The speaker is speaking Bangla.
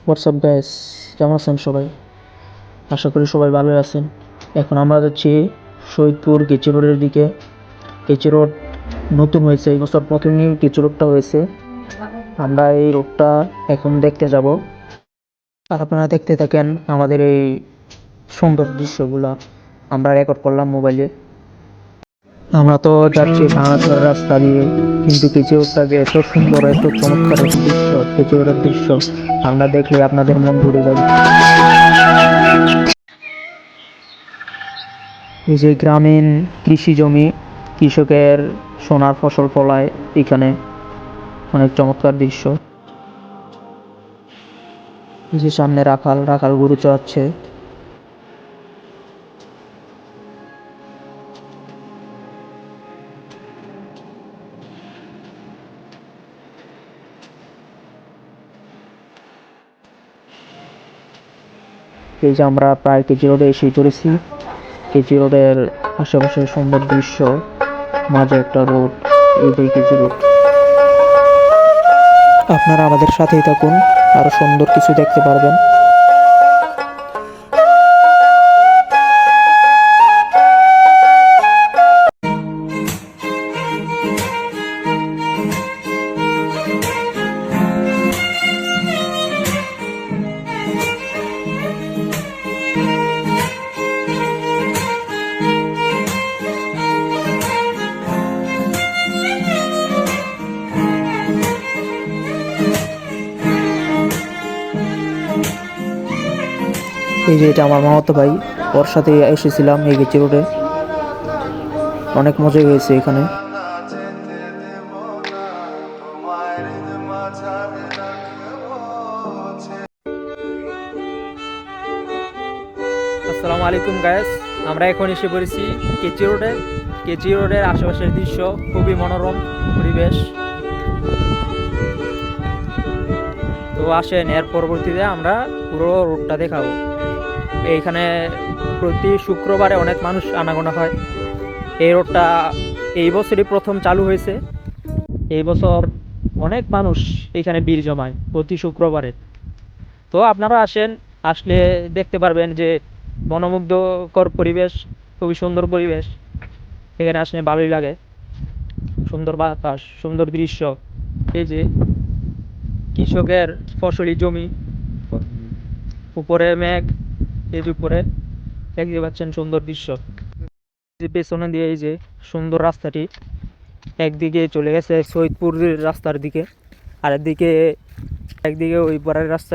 হোয়াটসঅ্যাপ গাইস, কেমন আছেন সবাই? আশা করি সবাই ভালো আছেন। এখন আমরা যাচ্ছি শহীদপুর কেচি রোডের দিকে। কেচি রোড নতুন হয়েছে, এই বছর প্রথমই কেচি রোডটা হয়েছে। আমরা এই রোডটা এখন দেখতে যাব, আর আপনারা দেখতে থাকেন আমাদের এই সুন্দর দৃশ্যগুলা আমরা রেকর্ড করলাম মোবাইলে। আমরা তো যাচ্ছি ভাঙাচোরা রাস্তা দিয়ে, কিন্তু কেচি রোডটা যে এত সুন্দর, এত চমৎকার একটি দৃশ্য, কেচি রোডের দৃশ্য আমরা দেখলে আপনাদের মন ভরে যাবে। এই যে গ্রামীণ কৃষি জমি, কৃষকের সোনার ফসল ফলায় এখানে, অনেক চমৎকার দৃশ্য। এই যে সামনে রাখাল গরু চড়াচ্ছে। এই যে আমরা প্রায় কেজি রোডে এসে পড়েছি। কেজি রোডের আশেপাশে সুন্দর দৃশ্য, মাঝে একটা রোড, এইটাই কেজি রোড। আপনারা আমাদের সাথেই থাকুন, আরো সুন্দর কিছু দেখতে পারবেন। এই যে এটা আমার মামাতো ভাই, ওর সাথে এসেছিলাম এই কেচি রোডে। অনেক মজা হয়েছে এখানে। আসসালামু আলাইকুম গাইস, আমরা এখন এসে পড়েছি কেচি রোডে। কেচি রোডের আশেপাশের দৃশ্য খুবই মনোরম পরিবেশ। তো আসেন, এর পরবর্তীতে আমরা পুরো রোডটা দেখাবো। এইখানে প্রতি শুক্রবারে অনেক মানুষ আনাগোনা হয়। এই রোডটা এই বছরই প্রথম চালু হয়েছে। এই বছর অনেক মানুষ এখানে ভিড় জমায় প্রতি শুক্রবারে। তো আপনারা আসেন, আসলে দেখতে পারবেন যে মনোমুগ্ধকর পরিবেশ, খুবই সুন্দর পরিবেশ। এখানে আসলে ভালোই লাগে, সুন্দর বাতাস, সুন্দর দৃশ্য। এই যে কৃষকের ফসলি জমি, উপরে মেঘ, এই যে উপরে দেখতে পাচ্ছেন সুন্দর দৃশ্য। যে পেছনে দিয়ে এই যে সুন্দর রাস্তাটি একদিকে চলে গেছে শহীদপুর রাস্তার দিকে, আর একদিকে ওই পাড়ার রাস্তায়